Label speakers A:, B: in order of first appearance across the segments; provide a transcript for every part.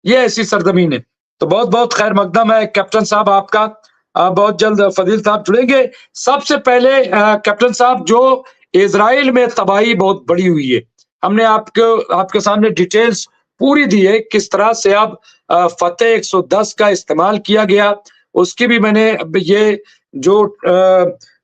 A: ये ऐसी सरजमीन है। तो बहुत बहुत खैर मकदम है कैप्टन साहब आपका। बहुत जल्द फजील साहब जुड़ेंगे। सबसे पहले कैप्टन साहब, जो इजराइल में तबाही बहुत बड़ी हुई है, हमने आपको आपके सामने डिटेल्स पूरी दी है, किस तरह से अब फतेह 110 का इस्तेमाल किया गया। उसकी भी मैंने ये जो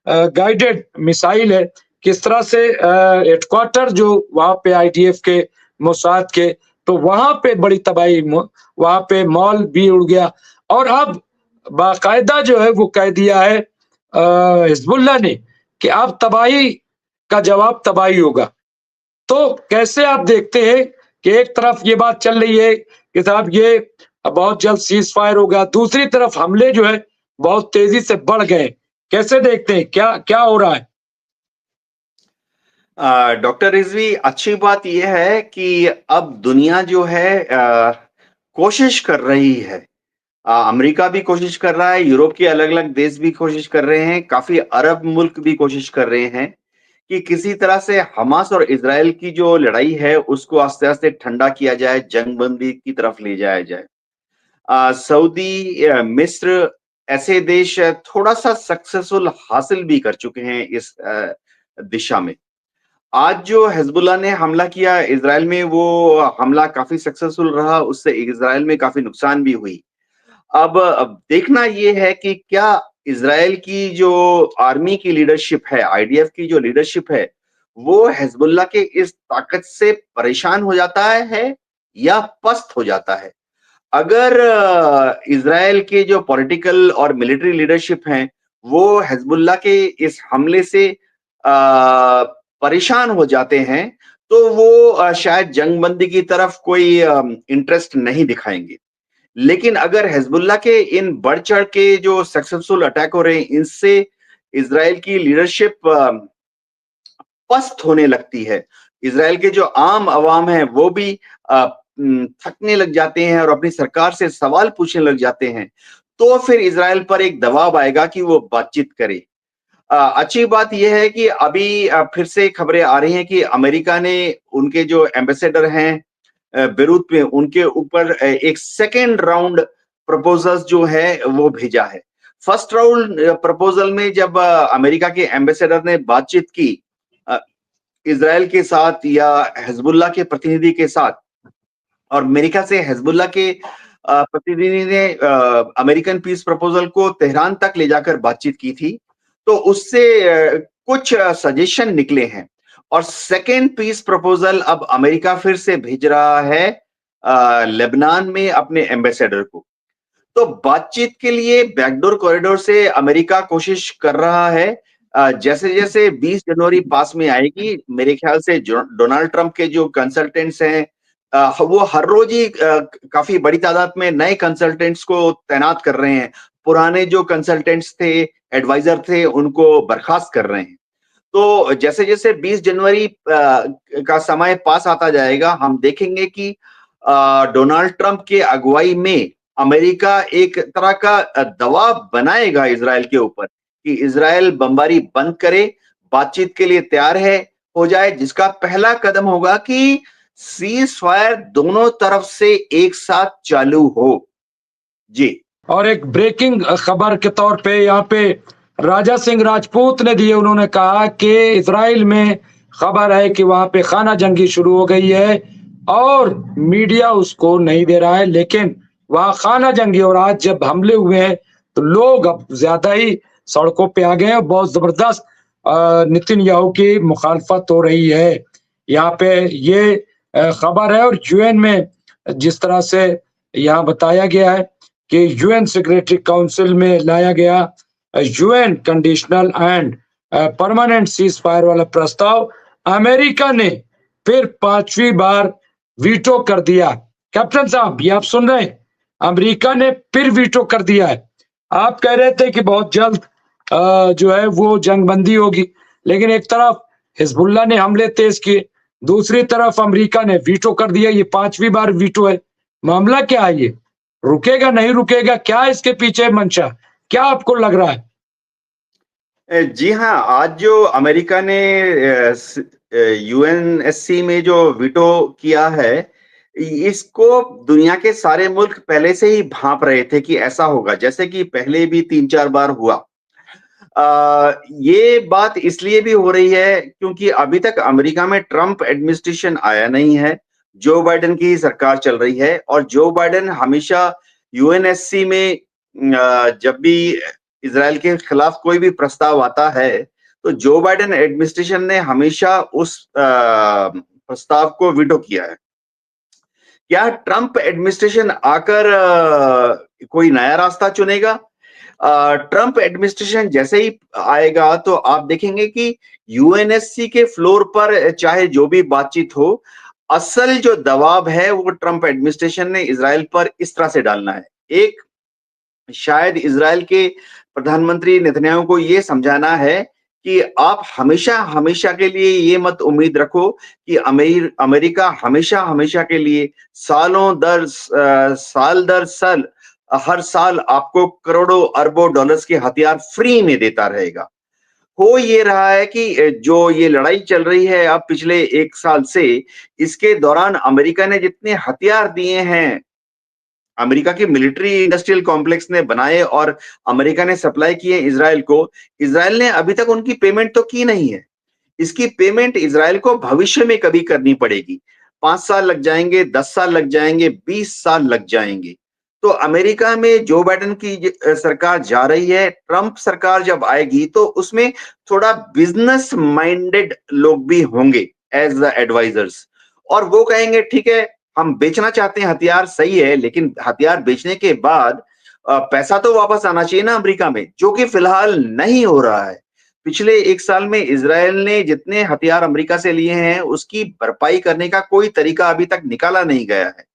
A: गाइडेड मिसाइल है, किस तरह से हेडक्वार्टर जो वहां पे आईडीएफ के, मोसाद के, तो वहां पे बड़ी तबाही, वहां पे मॉल भी उड़ गया। और अब बाकायदा जो है वो कह दिया है हिजबुल्लाह ने कि अब तबाही का जवाब तबाही होगा। तो कैसे आप देखते हैं कि एक तरफ ये बात चल रही है कि साहब ये बहुत जल्द सीज फायर होगा, दूसरी तरफ हमले जो है बहुत तेजी से बढ़ गए। कैसे देखते हैं, क्या क्या हो रहा है?
B: डॉक्टर रिजवी, अच्छी बात यह है कि अब दुनिया जो है कोशिश कर रही है। अमेरिका भी कोशिश कर रहा है, यूरोप के अलग-अलग देश भी कोशिश कर रहे हैं, काफ़ी अरब मुल्क भी कोशिश कर रहे हैं कि किसी तरह से हमास और इज़राइल की जो लड़ाई है, उसको आस्ते-आस्ते ठंडा किया जाए, जंगबंदी की तरफ ले जाया जाए। सऊदी, मिस्र ऐसे देश थोड़ा-सा सक्सेसफुल हासिल भी कर चुके हैं इस दिशा में। आज जो हिज़्बुल्लाह ने हमला किया इज़राइल में, वो हमला काफ़ी सक्सेसफुल रहा, उससे इज़राइल में काफ़ी नुकसान भी हुई। अब देखना ये है कि क्या इज़राइल की जो आर्मी की लीडरशिप है, आईडीएफ की जो लीडरशिप है, वो हिज़्बुल्लाह के इस ताकत से परेशान हो जाता है या पस्त हो जाता है? अगर इज़राइल के जो पॉलिटिकल और मिलिट्री लीडरशिप हैं, वो हिज़्बुल्लाह के इस हमले से परेशान हो जाते हैं, तो वो शायद जंगबंदी की तरफ कोई इंटरेस्ट नहीं दिखाएँगे। लेकिन अगर हिज़्बुल्लाह के इन बढ़-चढ़ के जो सक्सेसफुल अटैक हो रहे हैं, इनसे इज़राइल की लीडरशिप पस्त होने लगती है। इज़राइल के जो आम अवाम हैं, वो भी थकने लग जाते हैं और अपनी सरकार से सवाल पूछने लग जाते हैं। तो फिर इज़राइल पर एक दबाव आएगा कि वो बातचीत करे। अच्छी बात ये है कि अभी फिर से खबरें आ रही हैं कि अमेरिका ने उनके जो एम्बेसडर हैं बेरूत में, उनके ऊपर एक सेकंड राउंड प्रपोज़ल्स जो है वो भेजा है। फर्स्ट राउंड प्रपोज़ल में जब अमेरिका के एम्बेसडर ने बातचीत की अ, इज़राइल के साथ या हिज़्बुल्लाह के प्रतिनिधि के साथ, और मेरे ख्याल से हिज़्बुल्लाह के प्रतिनिधि ने अमेरिकन पीस प्रपोज़ल को तेहरान तक ले जाकर बातचीत की थी। तो उससे कुछ सजेशन निकले हैं और सेकंड पीस प्रपोज़ल अब अमेरिका फिर से भेज रहा है लेबनान में अपने एम्बेसडर को। तो बातचीत के लिए बैकडोर कॉरिडोर से अमेरिका कोशिश कर रहा है। जैसे-जैसे 20 जनवरी पास में आएगी, मेरे ख्याल से जो डोनाल्ड ट्रंप के जो कंसल्टेंट्स हैं, वो हर रोज ही काफ़ी बड़ी तादाद में नए कंसल्टेंट्स को तैनात कर रहे हैं। पुराने जो कंसल्टेंट्स थे, एडवाइज़र थे, उनको बर्खास्त कर रहे हैं। तो जैसे-जैसे 20 जनवरी का समय पास आता जाएगा, हम देखेंगे कि डोनाल्ड ट्रंप की अगुवाई में अमेरिका एक तरह का दबाव बनाएगा इज़राइल के ऊपर कि इज़राइल बमबारी बंद करे, बातचीत के लिए तैयार है, हो जाए, जिसका पहला कदम होगा कि सीज़ फायर दोनों तरफ से एक साथ चालू हो। जी।
A: और एक ब्रेकिंग खबर के तौर पे यहाँ पे राजा सिंह राजपूत ने दिए, उन्होंने कहा कि इजराइल में खबर है कि वहां पे खाना जंगी शुरू हो गई है और मीडिया उसको नहीं दे रहा है, लेकिन वहां खाना जंगी, और आज जब हमले हुए हैं तो लोग अब ज्यादा ही सड़कों पे आ गए हैं। बहुत जबरदस्त नेतन्याहू की मुखालफत हो रही है यहाँ पे, ये खबर है। और यूएन में जिस तरह से यहाँ बताया गया है कि यूएन सिक्योरिटी काउंसिल में लाया गया UN conditional and permanent cease fire वाला प्रस्ताव, अमेरिका ने फिर पांचवी बार वीटो कर दिया। कैप्टन साहब, ये आप सुन रहे हैं, अमेरिका ने फिर वीटो कर दिया है। आप कह रहे थे कि बहुत जल्द जो है वो जंगबंदी होगी, लेकिन एक तरफ हिजबुल्लाह ने हमले तेज किए, दूसरी तरफ अमेरिका ने वीटो कर दिया। ये पांचवी बार वीटो है। मामला क्या है, ये रुकेगा नहीं रुकेगा, क्या इसके पीछे मंशा, क्या आपको लग रहा है?
B: जी हाँ, आज जो अमेरिका ने यूएनएससी में जो वीटो किया है, इसको दुनिया के सारे मुल्क पहले से ही भांप रहे थे कि ऐसा होगा, जैसे कि पहले भी 3-4 बार हुआ। ये बात इसलिए भी हो रही है क्योंकि अभी तक अमेरिका में ट्रंप एडमिनिस्ट्रेशन आया नहीं है, जो बाइडेन की सरकार चल रही है और जो बाइडेन हमेशा यूएनएससी में जब भी इज़राइल के खिलाफ कोई भी प्रस्ताव आता है, तो जो बाइडेन एडमिनिस्ट्रेशन ने हमेशा उस प्रस्ताव को वीटो किया है। क्या ट्रंप एडमिनिस्ट्रेशन आकर कोई नया रास्ता चुनेगा? ट्रंप एडमिनिस्ट्रेशन जैसे ही आएगा तो आप देखेंगे कि यूएनएससी के फ्लोर पर चाहे जो भी बातचीत हो, असल जो दबाव है वो ट्रंप एडमिनिस्ट्रेशन ने इज़राइल पर इस तरह से डालना है। एक, शायद इज़राइल के प्रधानमंत्री नेतन्याहू को ये समझाना है कि आप हमेशा के लिए ये मत उम्मीद रखो कि अमेरिका हमेशा के लिए साल दर साल हर साल आपको करोड़ों अरबों डॉलर्स के हथियार फ्री में देता रहेगा। हो ये रहा है कि जो ये लड़ाई चल रही है अब पिछले 1 साल से, इसके दौरान अमेरिका ने जितने हथियार दिए हैं, अमेरिका की मिलिट्री इंडस्ट्रियल कॉम्प्लेक्स ने बनाए और अमेरिका ने सप्लाई किए इज़राइल को, इज़राइल ने अभी तक उनकी पेमेंट तो की नहीं है। इसकी पेमेंट इज़राइल को भविष्य में कभी करनी पड़ेगी। 5 साल लग जाएंगे, 10 साल लग जाएंगे, 20 साल लग जाएंगे। तो अमेरिका में जो बाइडेन की सरकार जा रही है, ट्रंप सरकार जब आएगी तो उसमें थोड़ा बिजनेस माइंडेड लोग भी होंगे एज द एडवाइजर्स, और वो कहेंगे ठीक है, हम बेचना चाहते हैं हथियार, सही है, लेकिन हथियार बेचने के बाद पैसा तो वापस आना चाहिए ना अमेरिका में, जो कि फिलहाल नहीं हो रहा है। पिछले 1 साल में इज़राइल ने जितने हथियार अमेरिका से लिए हैं, उसकी भरपाई करने का कोई तरीका अभी तक निकाला नहीं गया है।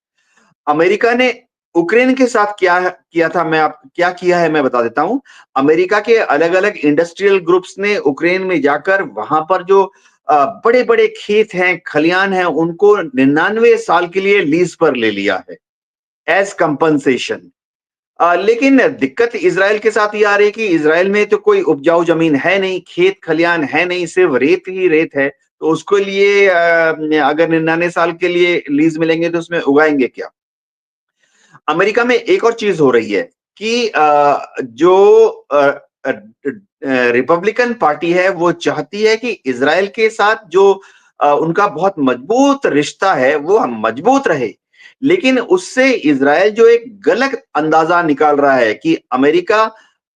B: अमेरिका ने यूक्रेन के साथ क्या किया है मैं बता देता हूँ। अमेरिका के अलग-अलग इंडस्ट्रियल ग्रुप्स ने यूक्रेन में जाकर वहां पर जो बड़े-बड़े खेत हैं, खलियान हैं, उनको 99 साल के लिए लीज पर ले लिया है एज कंपनसेशन। लेकिन दिक्कत इज़राइल के साथ ये आ रही है कि इज़राइल में तो कोई उपजाऊ जमीन है नहीं, खेत खलियान है नहीं, सिर्फ रेत ही रेत है। तो उसके लिए अगर 99 साल के लिए लीज मिलेंगे तो उसमें उगाएंगे क्या? अमेरिका में एक और चीज हो रही है कि जो रिपब्लिकन पार्टी है वो चाहती है कि इज़राइल के साथ जो उनका बहुत मजबूत रिश्ता है वो मजबूत रहे, लेकिन उससे इज़राइल जो एक गलत अंदाजा निकाल रहा है कि अमेरिका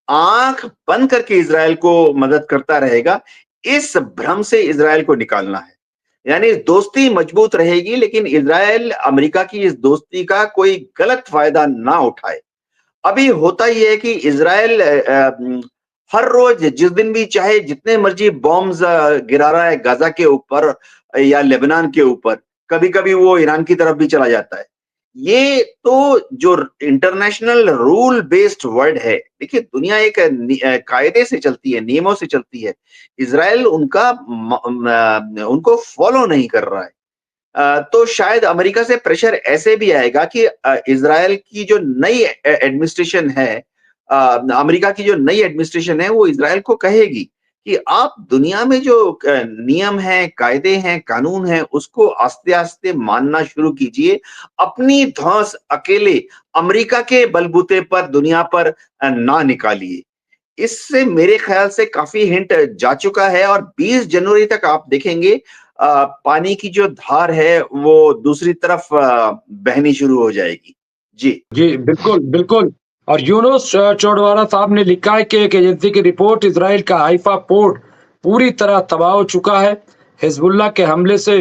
B: आंख बंद करके इज़राइल को मदद करता रहेगा, इस भ्रम से इज़राइल को निकालना है। यानी दोस्ती मजबूत रहेगी, लेकिन इज़राइल अमेरिका की इस दोस्ती का कोई गलत फायदा ना उठाए। अभी होता ही है कि इज़राइल हर रोज जिस दिन भी चाहे जितने मर्जी बॉम्ब्स गिरा रहा है गाजा के ऊपर या लेबनान के ऊपर, कभी-कभी वो ईरान की तरफ भी चला जाता है। ये तो जो इंटरनेशनल रूल बेस्ड वर्ल्ड है, देखिए दुनिया एक कायदे से चलती है, नियमों से चलती है। इज़राइल उनको फॉलो नहीं कर रहा है। तो शायद अमेरिका से प्रेशर ऐसे भी आएगा कि इज़राइल की जो नई एडमिनिस्ट्रेशन है, अमेरिका की जो नई एडमिनिस्ट्रेशन है, वो इज़राइल को कहेगी कि आप दुनिया में जो नियम हैं, कायदे हैं, कानून हैं, उसको आस्ते-आस्ते मानना शुरू कीजिए। अपनी धौंस अकेले अमेरिका के बलबूते पर दुनिया पर ना निकालिए। इससे मेरे ख्याल से काफ़ी हिंट जा चुका है और 20 जनवरी तक आप देखेंगे पानी की जो धार है वो दूसरी तरफ बहनी शुरू हो जाएगी। जी।
A: जी, बिल्कुल, बिल्कुल। और यूनुस चौड़वारा साहब ने लिखा है कि एक एजेंसी की रिपोर्ट इज़राइल का हाइफा पोर्ट पूरी तरह तबाह हो चुका है। हिज़बुल्लाह के हमले से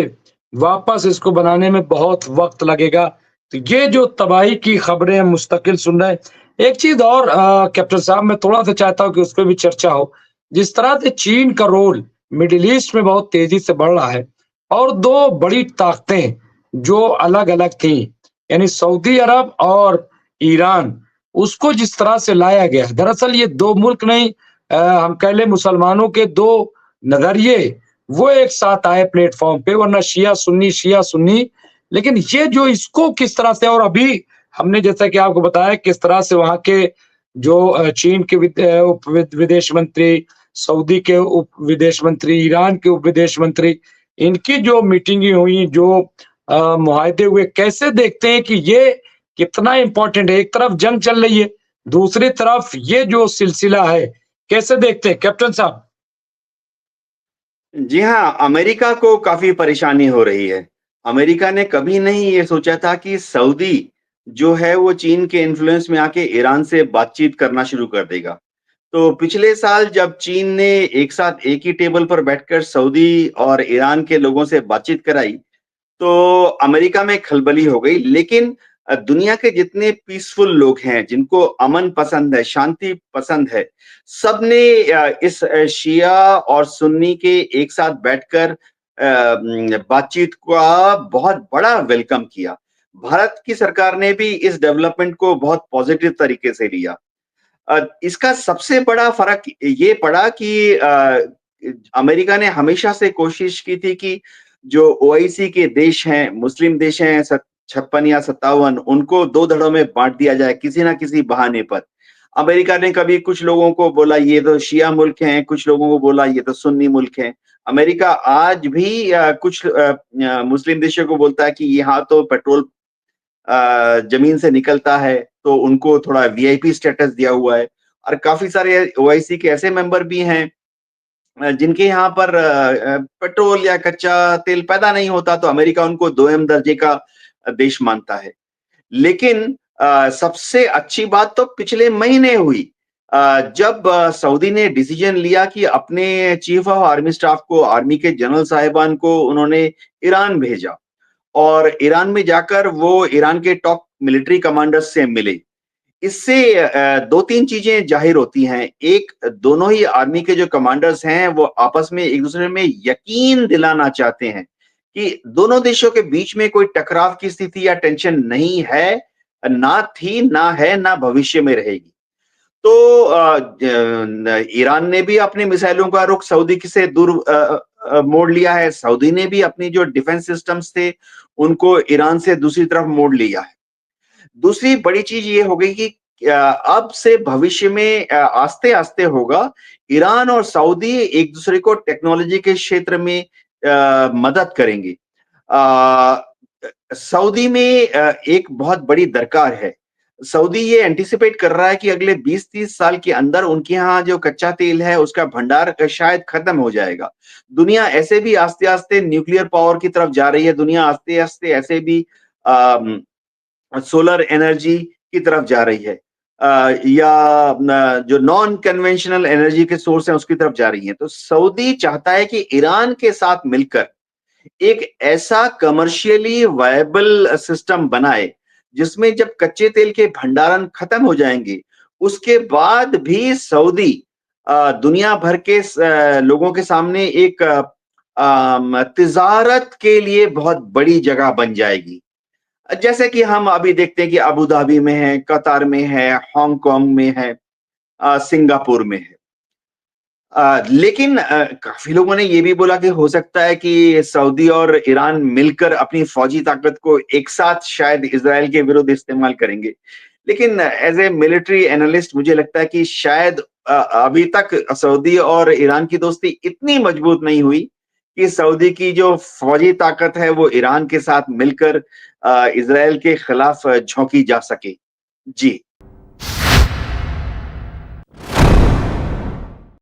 A: वापस इसको बनाने में बहुत वक़्त लगेगा। तो ये जो तबाही की खबरें हम मुस्तकिल सुन रहे हैं। एक चीज़ और कैप्टन साहब मैं थोड़ा-सा चाहता हूँ कि उस पे भी चर्चा हो। जिस तरह से चीन का रोल मिडल ईस्ट में बहुत तेज़ी से बढ़ रहा है और 2 बड़ी ताकतें जो अलग-अलग थीं, यानी सऊदी अरब और ईरान, उसको जिस तरह से लाया गया। दरअसल ये 2 मुल्क नहीं, हम कह लें मुसलमानों के 2 नज़रिए वो एक साथ आए प्लेटफ़ॉर्म पे, वरना शिया सुन्नी। लेकिन ये जो इसको किस तरह से, और अभी हमने जैसा कि आपको बताया किस तरह से वहाँ के जो चीन के उप विदेश मंत्री, सऊदी के उप विदेश मंत्री, ईरान के उप विदेश मंत्री, इनकी जो मीटिंगें हुई, जो मुआहदे हुए, कैसे देखते हैं कि ये कितना इंपॉर्टेंट है? एक तरफ जंग चल रही है, दूसरी तरफ ये जो सिलसिला है, कैसे देखते हैं कैप्टन साहब?
B: जी हाँ, अमेरिका को काफ़ी परेशानी हो रही है। अमेरिका ने कभी नहीं ये सोचा था कि सऊदी जो है वो चीन के इन्फ्लुएंस में आके ईरान से बातचीत करना शुरू कर देगा। तो पिछले साल जब चीन ने एक साथ एक ही टेबल पर बैठकर सऊदी और ईरान के लोगों से बातचीत कराई, तो अमेरिका में खलबली हो गई। लेकिन दुनिया के जितने पीसफुल लोग हैं, जिनको अमन पसंद है, शांति पसंद है, सबने इस शिया और सुन्नी के एक साथ बैठकर बातचीत का बहुत बड़ा वेलकम किया। भारत की सरकार ने भी इस डेवलपमेंट को बहुत पॉजिटिव तरीके से लिया। इसका सबसे बड़ा फ़र्क ये पड़ा कि अमेरिका ने हमेशा से कोशिश की थी कि जो ओआईसी के देश हैं, मुस्लिम देश हैं 56 या 57, उनको 2 धड़ों में बाँट दिया जाए किसी न किसी बहाने पर। अमेरिका ने कभी कुछ लोगों को बोला ये तो शिया मुल्क हैं, कुछ लोगों को बोला ये तो सुन्नी मुल्क हैं। अमेरिका आज भी कुछ मुस्लिम देशों को बोलता है कि यहाँ तो पेट्रोल जमीन से निकलता है, तो उनको थोड़ा वीआईपी स्टेटस दिया हुआ है। और काफ़ी सारे ओआईसी के ऐसे मेंबर भी हैं जिनके यहाँ पर पेट्रोल या कच्चा तेल पैदा नहीं होता, तो अमेरिका उनको दोयम दर्जे का देश मानता है। लेकिन सबसे अच्छी बात तो पिछले महीने हुई जब सऊदी ने डिसीजन लिया कि अपने चीफ ऑफ आर्मी स्टाफ को, आर्मी के जनरल साहिबान को उन्होंने ईरान भेजा और ईरान में जाकर वो ईरान के टॉप मिलिट्री कमांडर्स से मिले। इससे 2-3 चीज़ें ज़ाहिर होती हैं। एक, दोनों ही आर्मी के जो कमांडर्स हैं, वो आपस में एक-दूसरे में यकीन दिलाना चाहते हैं कि दोनों देशों के बीच में कोई टकराव की स्थिति या टेंशन नहीं है, ना थी, ना है, ना भविष्य में रहेगी। तो ईरान ने भी अपनी मिसाइलों का रुख सऊदी से दूर मोड़ लिया है। सऊदी ने भी अपनी जो डिफेंस सिस्टम्स थे, उनको ईरान से दूसरी तरफ मोड़ लिया है। दूसरी बड़ी चीज ये हो गई कि अब से भविष्य में आस्ते-आस्ते होगा, ईरान और सऊदी एक दूसरे को टेक्नोलॉजी के क्षेत्र में मदद करेंगे। सऊदी में एक बहुत बड़ी दरकार है। सऊदी ये एंटिसिपेट कर रहा है कि अगले 20-30 साल के अंदर उनके यहाँ जो कच्चा तेल है, उसका भंडार शायद खत्म हो जाएगा। दुनिया ऐसे भी आस्ते-आस्ते न्यूक्लियर पावर की तरफ जा रही है, दुनिया आस्ते-आस्ते ऐसे भी अ सोलर एनर्जी की तरफ जा रही है या जो नॉन कन्वेंशनल एनर्जी के सोर्स हैं उसकी तरफ जा रही है। तो सऊदी चाहता है कि ईरान के साथ मिलकर एक ऐसा कमर्शियली वायबल सिस्टम बनाए जिसमें जब कच्चे तेल के भंडारण खत्म हो जाएंगे उसके बाद भी सऊदी दुनिया भर के लोगों के सामने एक तिजारत के लिए बहुत बड़ी जगह बन जाएगी। जैसे कि हम अभी देखते हैं कि अबू धाबी में है, कतार में है, हांगकांग में है, सिंगापुर में है। लेकिन काफ़ी लोगों ने ये भी बोला कि हो सकता है कि सऊदी और ईरान मिलकर अपनी फ़ौजी ताकत को एक साथ शायद इज़राइल के विरुद्ध इस्तेमाल करेंगे। लेकिन एज़ ए मिलिट्री एनालिस्ट मुझे लगता है कि शायद अभी तक सऊदी और ईरान की दोस्ती इतनी मजबूत नहीं हुई कि सऊदी की जो फ़ौजी ताकत है वो ईरान के साथ मिलकर इज़राइल के खिलाफ झोंकी जा सके। जी।